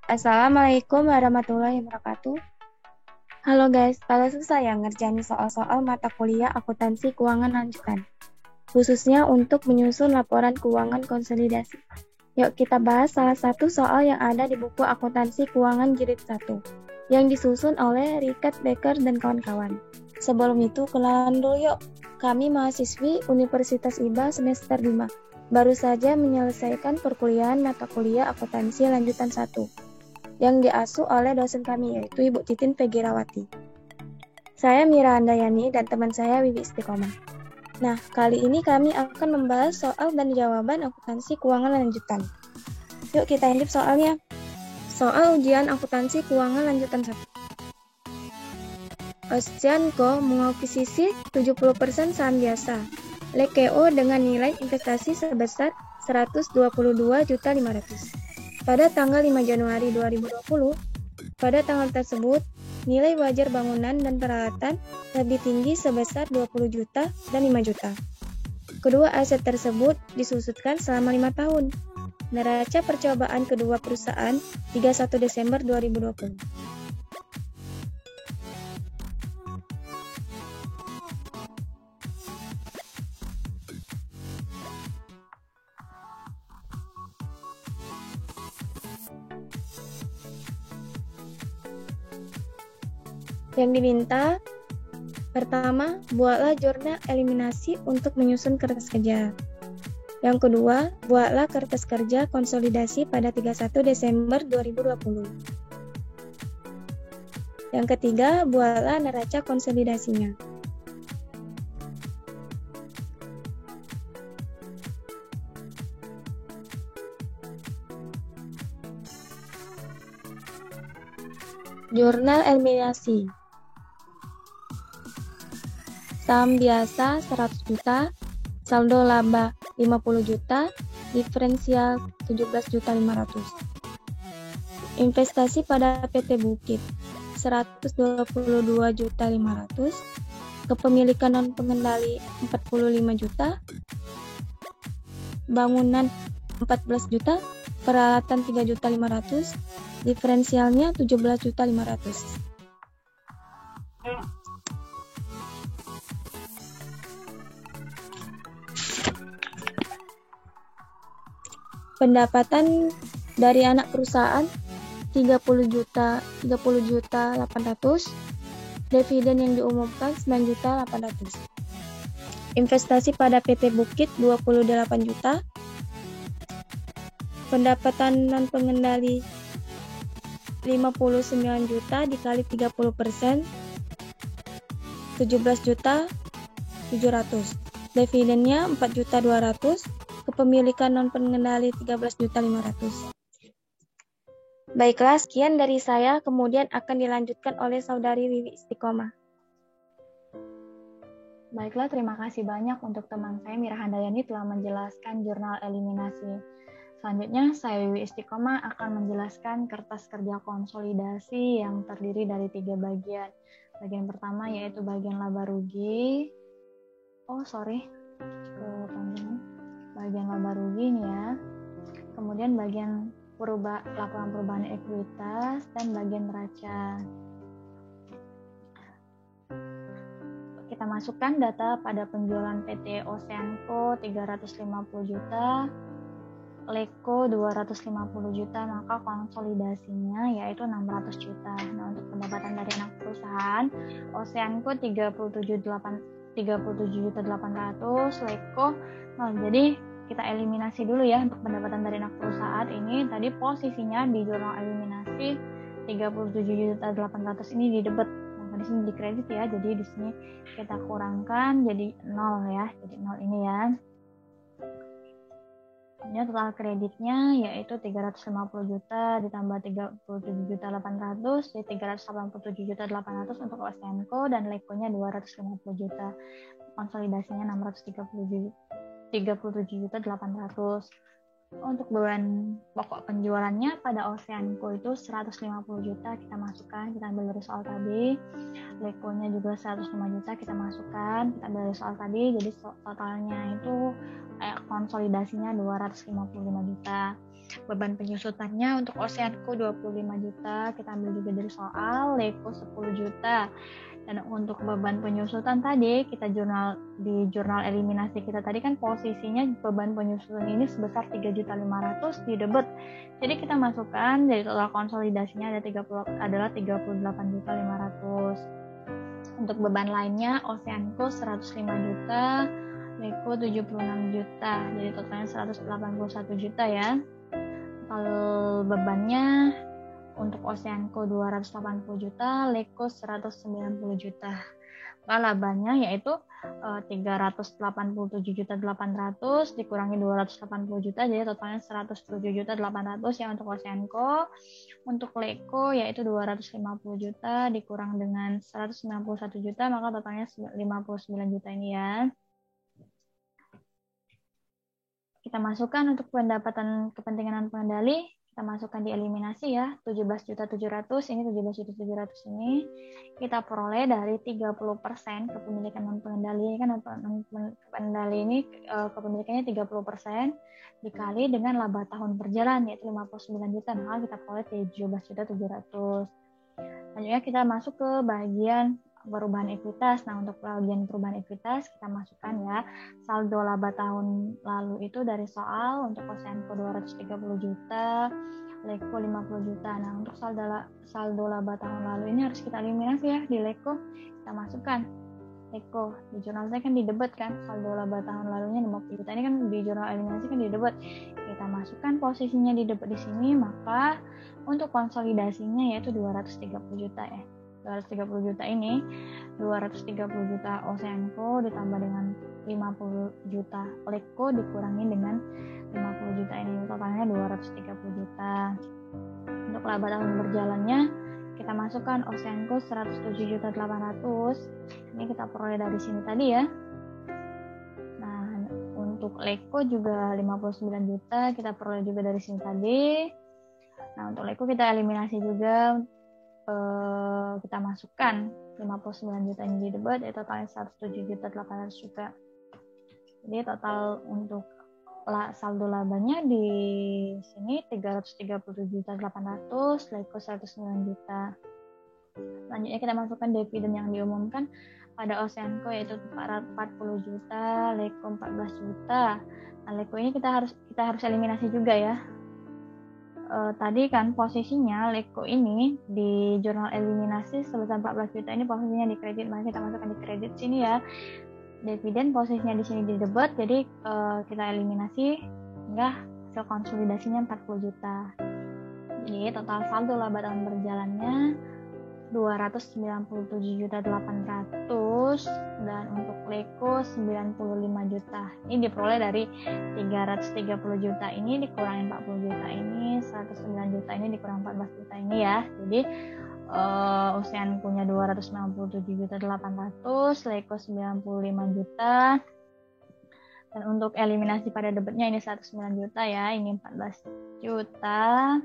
Assalamualaikum warahmatullahi wabarakatuh. Halo guys, pada saya ngerjain soal-soal mata kuliah akuntansi keuangan lanjutan, khususnya untuk menyusun laporan keuangan konsolidasi. Yuk kita bahas salah satu soal yang ada di buku akuntansi keuangan jilid 1, yang disusun oleh Richard Becker dan kawan-kawan. Sebelum itu, kenalan dulu yuk. Kami mahasiswi Universitas IBA semester 5. Baru saja menyelesaikan perkuliahan mata kuliah akuntansi lanjutan 1 yang diasuh oleh dosen kami, yaitu Ibu Titin Pegirawati. Saya Mira Handayani dan teman saya Wiwi Istiqomah. Nah, kali ini kami akan membahas soal dan jawaban akuntansi keuangan lanjutan. Yuk kita intip soalnya. Soal ujian akuntansi keuangan lanjutan 1. Oceanco mengakuisisi 70% saham biasa Lekeo dengan nilai investasi sebesar 122.500.000 pada tanggal 5 Januari 2020. Pada tanggal tersebut, nilai wajar bangunan dan peralatan lebih tinggi sebesar 20 juta dan 5 juta. Kedua aset tersebut disusutkan selama 5 tahun. Neraca percobaan kedua perusahaan 31 Desember 2020. Yang diminta, pertama, buatlah jurnal eliminasi untuk menyusun kertas kerja. Yang kedua, buatlah kertas kerja konsolidasi pada 31 Desember 2020. Yang ketiga, buatlah neraca konsolidasinya. Jurnal eliminasi. Saham biasa 100 juta, saldo laba 50 juta, diferensial 17.500.000. Investasi pada PT Bukit 122.500.000, kepemilikan non pengendali 45 juta, bangunan 14 juta, peralatan 3.500.000, diferensialnya 17.500.000. Pendapatan dari anak perusahaan 30 juta 800. Dividen yang diumumkan 9.800.000. Investasi pada PT Bukit 28 juta. Pendapatan non pengendali 59 juta dikali 30%, 17 juta 700. Dividennya 4 juta 200. Kepemilikan non pengendali 13.500.000. Baiklah, sekian dari saya, kemudian akan dilanjutkan oleh saudari Wiwi Istiqomah. Baiklah, terima kasih banyak untuk teman saya Mira Handayani telah menjelaskan jurnal eliminasi. Selanjutnya, saya Wiwi Istiqomah akan menjelaskan kertas kerja konsolidasi yang terdiri dari 3 bagian. Bagian pertama yaitu bagian laba rugi. Bagian laba rugi nih ya. Kemudian bagian laporan perubahan ekuitas dan bagian neraca. Kita masukkan data pada penjualan PT Oceanco 350 juta, Leko 250 juta, maka konsolidasinya yaitu 600 juta. Nah, untuk pendapatan dari anak perusahaan, Oceanco 37.800, Leko. Nah, jadi kita eliminasi dulu ya untuk pendapatan dari anak perusahaan ini. Tadi posisinya di jurnal eliminasi 37.800 ini di debit. Nah, di sini di kredit ya. Jadi di sini kita kurangkan jadi 0 ya. Jadi 0 ini ya. Ini total kreditnya yaitu 350 juta ditambah 37.800 jadi 387.800 untuk Oceanco dan Lekonya 250 juta. Konsolidasinya 37.800. Untuk beban pokok penjualannya pada Oceanco itu 150 juta kita masukkan, kita ambil dari soal tadi. Lekonya juga 105 juta kita masukkan, kita ambil dari soal tadi. Jadi totalnya itu konsolidasinya 255 juta. beban penyusutannya untuk Oceanco 25 juta, kita ambil juga dari soal. Leko 10 juta. Dan untuk beban penyusutan tadi, kita di jurnal eliminasi kita tadi kan posisinya beban penyusutan ini sebesar 3.500 di debit. Jadi kita masukkan dari total konsolidasinya adalah 38.500. Untuk beban lainnya, Oceanco 105 juta, Leko 76 juta. Jadi totalnya 181 juta ya. Kalau bebannya untuk Oceanco 280 juta, Leko 190 juta. Labannya yaitu 387.800.000 dikurangi 280 juta, jadi totalnya 107.800.000 ya untuk Oceanco. Untuk Leko yaitu 250 juta dikurang dengan 191 juta, maka totalnya 59 juta ini ya. Kita masukkan untuk pendapatan kepentingan pengendali, kita masukkan di eliminasi ya, 17.700.000, ini 17.700.000 ini kita peroleh dari 30% kepemilikan non-pengendali. Kan pengendali ini kepemilikannya 30% dikali dengan laba tahun berjalan yaitu 59 juta, maka kita peroleh 17.700. Selanjutnya kita masuk ke bagian perubahan ekuitas. Nah, untuk bagian perubahan ekuitas kita masukkan ya saldo laba tahun lalu itu dari soal. Untuk Oceanco 230 juta, Leko 50 juta. Nah, untuk saldo laba tahun lalu ini harus kita eliminasi ya di Leko. Kita masukkan Leko, di jurnal saya kan di debit kan, saldo laba tahun lalunya 50 juta, ini kan di jurnal eliminasi kan di debit. Kita masukkan posisinya di debit di sini, maka untuk konsolidasinya yaitu 230 juta ya. 230 juta ini, 230 juta Oceanco ditambah dengan 50 juta Leko dikurangi dengan 50 juta ini, totalnya 230 juta. Untuk laba tahun berjalannya kita masukkan Oceanco 107.800.000, ini kita peroleh dari sini tadi ya. Nah, untuk Leko juga 59 juta, kita peroleh juga dari sini tadi. Nah, untuk Leko kita eliminasi juga, kita masukkan 59 juta ini di debit, ya totalnya 107.800.000 juga. Jadi total untuk saldo labanya di sini 337.800.000, Leko 109 juta. Selanjutnya kita masukkan dividen yang diumumkan pada Oceanco yaitu 440 juta, Leko 14 juta. Nah, Leko ini kita harus eliminasi juga ya. Tadi kan posisinya Leko ini di jurnal eliminasi sebesar 14 juta, ini posisinya di kredit, maka kita masukkan di kredit sini ya. Dividen posisinya di sini di debit, jadi kita eliminasi hingga hasil konsolidasinya 40 juta. Jadi total saldo laba tahun berjalannya 297.800.000 dan untuk Leko 95 juta. Ini diperoleh dari 330 juta ini dikurangin 40 juta ini, 109 juta ini dikurang 14 juta ini ya. Jadi Oceanco punya 297.800.000, Leko 95 juta. Dan untuk eliminasi pada debitnya ini 109 juta ya, ini 14 juta.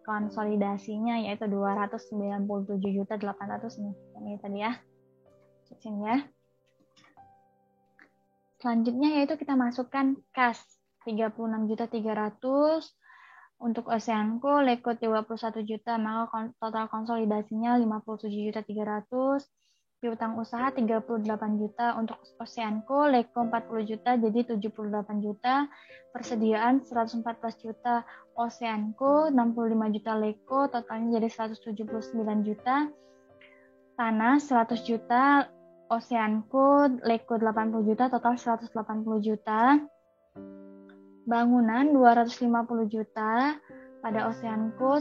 Konsolidasinya yaitu 297.800.000 ini tadi ya. Sini ya. Selanjutnya yaitu kita masukkan kas 36.300.000 untuk Oceanco, Leko 21 juta, maka total konsolidasinya 57.300.000. Piutang usaha 38 juta untuk Oceanco, Leko 40 juta, jadi 78 juta. Persediaan 114 juta Oceanco, 65 juta Leko, totalnya jadi 179 juta. Tanah 100 juta Oceanco, Leko 80 juta, total 180 juta. Bangunan 250 juta pada Oceanco,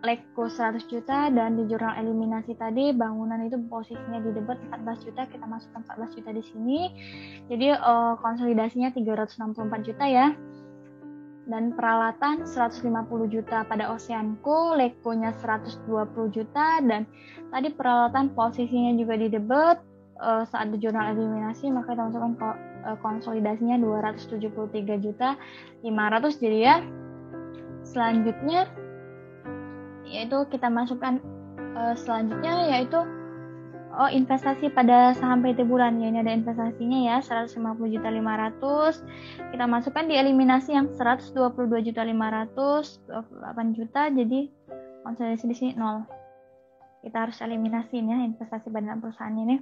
Leko 100 juta, dan di jurnal eliminasi tadi bangunan itu posisinya di debit 14 juta, kita masukkan 14 juta di sini. Jadi konsolidasinya 364 juta ya. Dan peralatan 150 juta pada Oceanco, Lekonya 120 juta, dan tadi peralatan posisinya juga di debit saat di jurnal eliminasi, maka kita masukkan konsolidasinya 273 juta 500. Jadi ya selanjutnya yaitu kita masukkan selanjutnya yaitu investasi pada saham PT Bulan ya, ini ada investasinya ya 150.500.000. Kita masukkan di eliminasi yang 122.500.000, 28 juta, jadi konsolidasi di sini 0. Kita harus eliminasiin ya investasi pada perusahaan ini.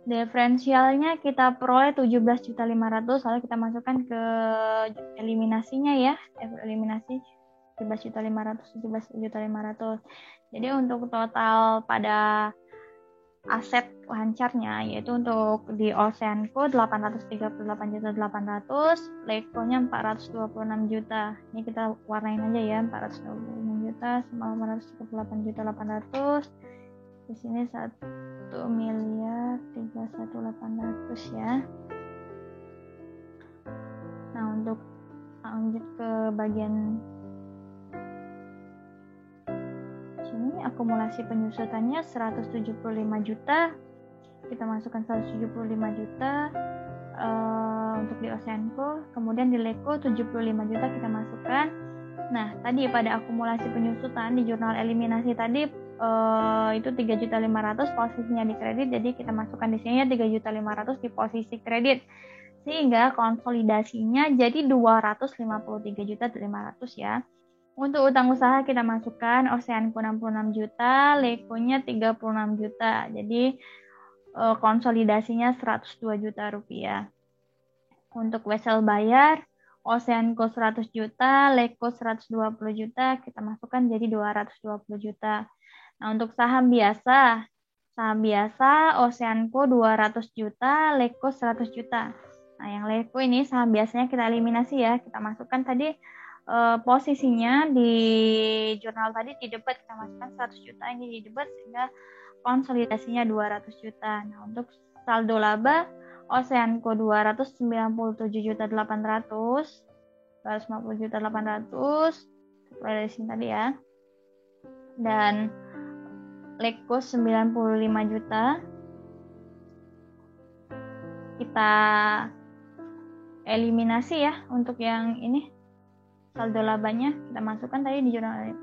Diferensialnya kita peroleh 17.500.000, lalu kita masukkan ke eliminasinya ya, eliminasi 17.500. Jadi untuk total pada aset lancarnya, yaitu untuk di Oceanco 838.800.000, Leko-nya 426 juta. Ini kita warnain aja ya, 426 juta sama 838.800. Di sini 1.031.800 ya. Nah, untuk lanjut ke bagian sini, akumulasi penyusutannya 175 juta. Kita masukkan 175 juta untuk di Oceanco, kemudian di Leko 75 juta kita masukkan. Nah, tadi pada akumulasi penyusutan di jurnal eliminasi tadi itu 3.500.000 posisinya di kredit, jadi kita masukkan di sini ya 3.500.000 di posisi kredit, sehingga konsolidasinya jadi 253.500.000 ya. Untuk utang usaha kita masukkan Oceanco 66 juta, Leko-nya 36 juta. Jadi konsolidasinya 102 juta rupiah. Untuk wesel bayar, Oceanco 100 juta, Leko 120 juta, kita masukkan jadi 220 juta. Nah, untuk saham biasa Oceanco 200 juta, Leko 100 juta. Nah, yang Leko ini saham biasanya kita eliminasi ya, kita masukkan tadi posisinya di jurnal tadi di debat, kita masukkan 100 juta ini di debat, sehingga konsolidasinya 200 juta. Nah, untuk saldo laba Oceanco 297.800.000, 250.800 dari sini tadi ya. Dan Leko 95 juta. Kita eliminasi ya untuk yang ini. Saldo labanya kita masukkan tadi di jurnal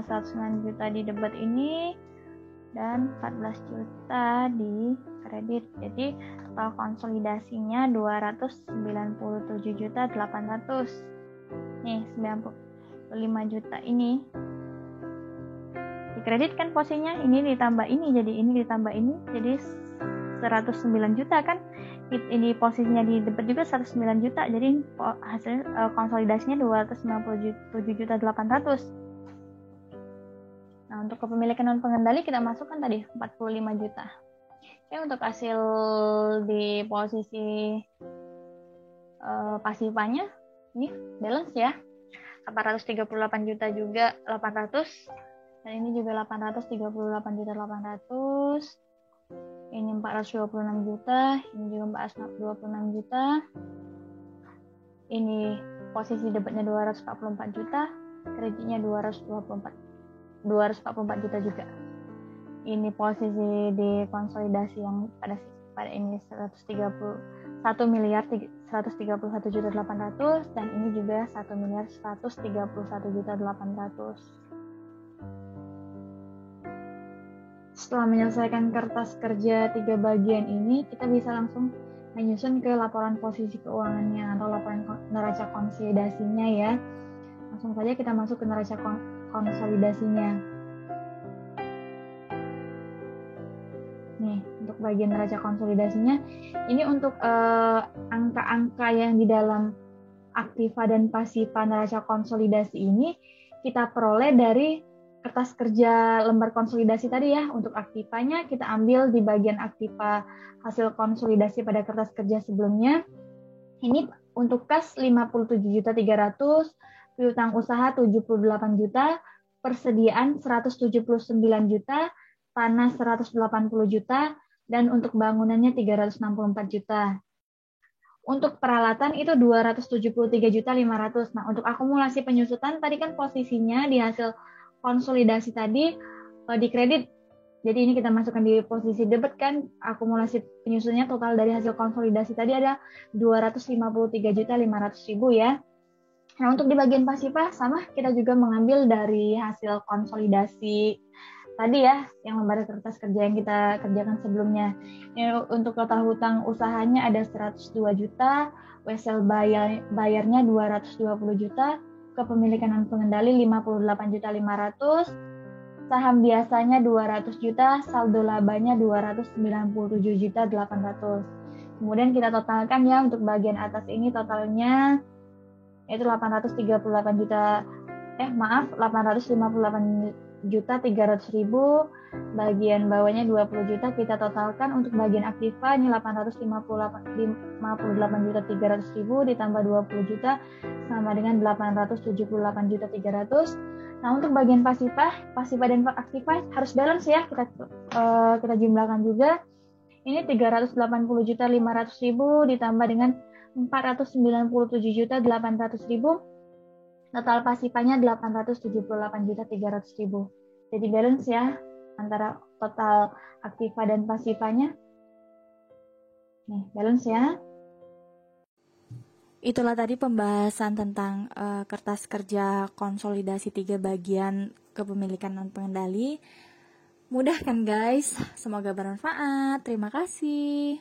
109 juta di debat ini dan 14 juta di kredit. Jadi total konsolidasinya 297.800.000. Nih 95 juta ini di kredit kan posisinya, ini ditambah ini jadi 109 juta kan. Ini posisinya di debat juga 109 juta, jadi hasil konsolidasinya 297.800.000. Nah, untuk kepemilikan non pengendali kita masukkan tadi 45 juta. Oke, untuk hasil di posisi pasifanya ini balance ya, 838 juta juga 800, dan ini juga 838.800. Ini 426 juta, ini juga 426 juta. Ini posisi debatnya 244 juta, kreditnya 244 juta juga. Ini posisi di konsolidasi yang pada ini 131.131.800, dan ini juga 1.131.800. Setelah menyelesaikan kertas kerja 3 bagian ini, kita bisa langsung menyusun ke laporan posisi keuangannya atau laporan neraca konsolidasinya ya. Langsung saja kita masuk ke neraca konsolidasinya. Nih, untuk bagian neraca konsolidasinya, ini untuk angka-angka yang di dalam aktiva dan pasifa neraca konsolidasi ini kita peroleh dari kertas kerja lembar konsolidasi tadi ya. Untuk aktivanya kita ambil di bagian aktiva hasil konsolidasi pada kertas kerja sebelumnya. Ini untuk kas 57.300.000, piutang usaha 78 juta, persediaan 179 juta, tanah 180 juta, dan untuk bangunannya 364 juta. Untuk peralatan itu 273.500. Nah, untuk akumulasi penyusutan tadi kan posisinya di hasil konsolidasi tadi di kredit. Jadi ini kita masukkan di posisi debit kan, akumulasi penyusunnya total dari hasil konsolidasi tadi ada 253.500.000 ya. Nah, untuk di bagian pasifah sama, kita juga mengambil dari hasil konsolidasi tadi ya, yang lembar kertas kerja yang kita kerjakan sebelumnya. Untuk total hutang usahanya ada 102 juta, wesel bayarnya 220 juta, kepemilikan dan pengendali 58.500.000, saham biasanya 200 juta, saldo labanya 297.800.000. Kemudian kita totalkan ya, untuk bagian atas ini totalnya yaitu 858.300.000, bagian bawahnya 20 juta. Kita totalkan untuk bagian aktiva ini 858.300.000 ditambah 20 juta sama dengan 878.300.000. Nah, untuk bagian pasifa dan aktiva harus balance ya, kita jumlahkan juga. Ini 380.500.000 ditambah dengan 497.800.000. Total pasifanya 878.300.000. Jadi balance ya antara total aktiva dan pasifanya. Nih, balance ya. Itulah tadi pembahasan tentang kertas kerja konsolidasi 3 bagian kepemilikan dan pengendali. Mudah kan guys? Semoga bermanfaat. Terima kasih.